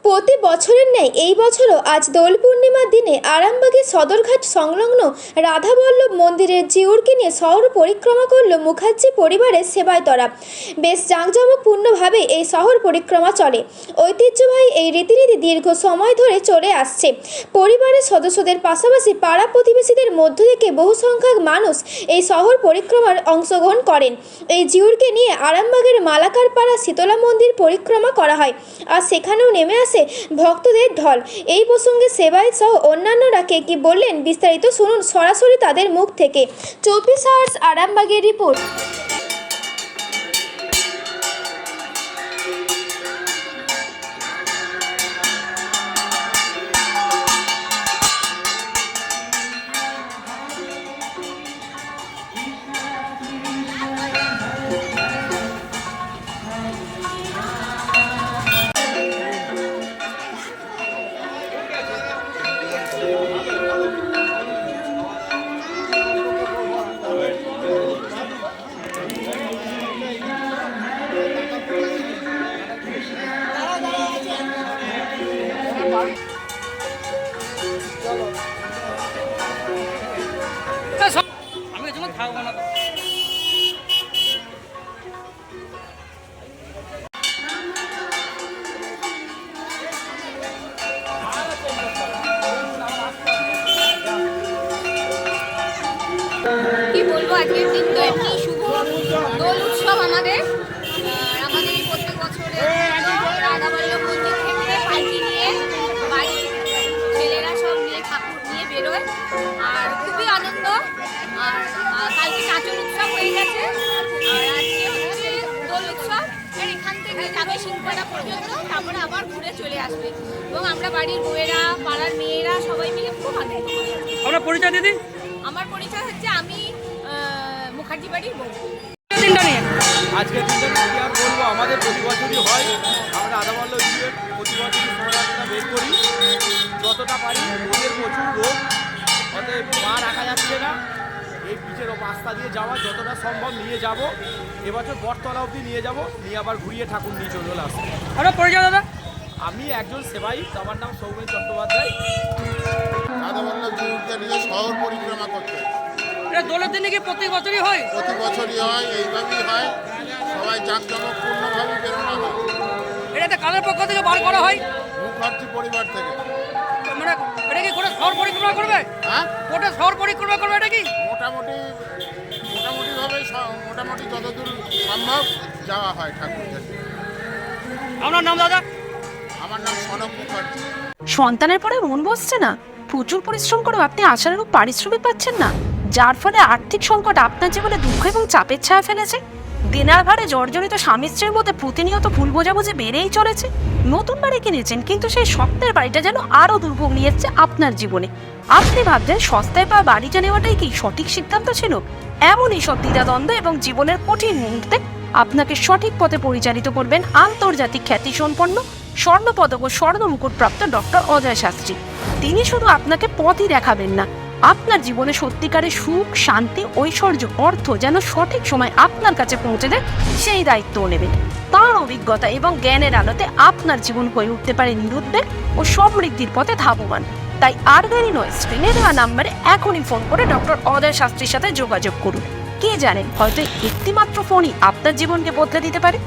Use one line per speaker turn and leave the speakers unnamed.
প্রতি বছরের ন্যায় এই বছরও আজ দোল পূর্ণিমার দিনে আরামবাগের সদরঘাট সংলগ্ন রাধাবল্লভ মন্দিরের জিউরকে নিয়ে শহর পরিক্রমা করল মুখার্জি পরিবারের সেবায়তরা। বেশ জাঁকজমকপূর্ণভাবে এই শহর পরিক্রমা চলে। ঐতিহ্যবাহী এই রীতিনীতি দীর্ঘ সময় ধরে চলে আসছে। পরিবারের সদস্যদের পাশাপাশি পাড়া প্রতিবেশীদের মধ্য থেকে বহু সংখ্যক মানুষ এই শহর পরিক্রমার অংশগ্রহণ করেন। এই জিউরকে নিয়ে আরামবাগের মালাকার পাড়া শীতলা মন্দির পরিক্রমা করা হয়, আর সেখানেও নেমে আসে ভক্তদের ঢল। এই প্রসঙ্গে সেবায়েত সহ অন্যান্যরা কি বললেন বিস্তারিত শুনুন সরাসরি তাদের মুখ থেকে। 24 আওয়ার্স আরামবাগের রিপোর্ট।
আমি এজন্য থাকবো না।
কি বলবো, আজকের দিন তো এমনি শুভ দোল উৎসব আমাদের এই প্রত্যেক বছরে রাধাবল্লভ মন্দির থেকে পালকি নিয়ে বাড়ির ছেলেরা সব নিয়ে ঠাকুর নিয়ে বেরোয়, আর খুবই আনন্দ। আর কালকে নাচন উৎসব হয়ে গেছে, আর আজকে হচ্ছে দোল উৎসব। আর এখান থেকে যাবে সিংহপাড়া পর্যন্ত, তারপরে আবার ঘুরে চলে আসবে। এবং আমরা বাড়ির বউয়েরা, পাড়ার মেয়েরা সবাই মিলে খুব আনন্দ করি।
আপনার পরিচয় দিদি?
আমার পরিচয় হচ্ছে আমি মুখার্জি বাড়ির বউ।
আজকের দিনটা কি আর বলবো, আমাদের প্রতি বছরই হয়। আমরা রাধাবল্লভ জিউর প্রতি বছরই শোভাযাত্রা বের করি, যতটা পারি। ওদের প্রচুর লোক, অতএব পা রাখা যাচ্ছে না। এই পিচের রাস্তা দিয়ে যাওয়া যতটা সম্ভব নিয়ে যাব। এবছর বটতলা অবধি নিয়ে যাব, নিয়ে আবার ঘুরিয়ে ঠাকুর নিয়ে চলে আসবো।
আপনার পরিচয় দাদা?
আমি একজন সেবায়িত, আমার নাম সৌমেন চট্টোপাধ্যায়।
রাধাবল্লভ জিউরকে নিয়ে শহর পরিক্রমা করতে
এটা দোলের দিনে কি প্রত্যেক বছরই হয়?
প্রতি বছরই হয়, এইভাবেই হয়। সবাই জাঁকজমকপূর্ণভাবে বেরোনো হয়।
এটাতে কাদের পক্ষ থেকে বার করা হয়?
মুখার্জি পরিবার থেকে।
মানে এটা কি গোটা শহর পরিক্রমা করবে?
হ্যাঁ,
গোটা শহর পরিক্রমা করবে এটা কি?
মোটামুটি যতদূর সম্ভব যাওয়া হয় ঠাকুরদের।
আপনার নাম দাদা?
আমার নাম সনক মুখার্জি।
সন্তানের পরে মন বসছে না, প্রচুর পরিশ্রম করেও আপনি আশানুরূপ পারিশ্রমিক পাচ্ছেন না, যার ফলে আর্থিক সংকট আপনার জীবনে দুঃখ এবং চাপের ছায়া ফেলেছে। দিনার ভারে জর্জরিত স্বামী স্ত্রীর মধ্যে প্রতিনিয়ত ভুল বোঝাবুঝি বেড়েই চলেছে। নতুন বাড়ি কিনেছেন, কিন্তু সেই স্বপ্নের বাড়িটা যেন আরও দুর্ভোগ নিয়ে এসছে আপনার জীবনে। আপনি ভাবছেন সস্তায় পাওয়া বাড়িটা নেওয়াটাই কি সঠিক সিদ্ধান্ত ছিল? এমনই সব দ্বিধাদ্বন্দ্ব এবং জীবনের কঠিন মুহূর্তে আপনাকে সঠিক পথে পরিচালিত করবেন আন্তর্জাতিক খ্যাতিসম্পন্ন স্বর্ণপদক ও স্বর্ণ মুকুটপ্রাপ্ত ডক্টর অজয় শাস্ত্রী। তিনি শুধু আপনাকে পথই দেখাবেন না, আপনার জীবনে সত্যিকারের সুখ, শান্তি, ঐশ্বর্য, অর্থ যেন সঠিক সময় আপনার কাছে পৌঁছে দেয় সেই দায়িত্বও নেবেন। তাঁর অভিজ্ঞতা এবং জ্ঞানের আলোতে আপনার জীবন হয়ে উঠতে পারে নিরুদ্বেগ ও সমৃদ্ধির পথে ধাবমান। তাই আর দেরি নয়, স্ক্রিনে দেওয়া নাম্বারে এখনই ফোন করে ডক্টর অজয় শাস্ত্রীর সাথে যোগাযোগ করুন। কে জানেন, হয়তো একটিমাত্র ফোনই আপনার জীবনকে বদলে দিতে পারে।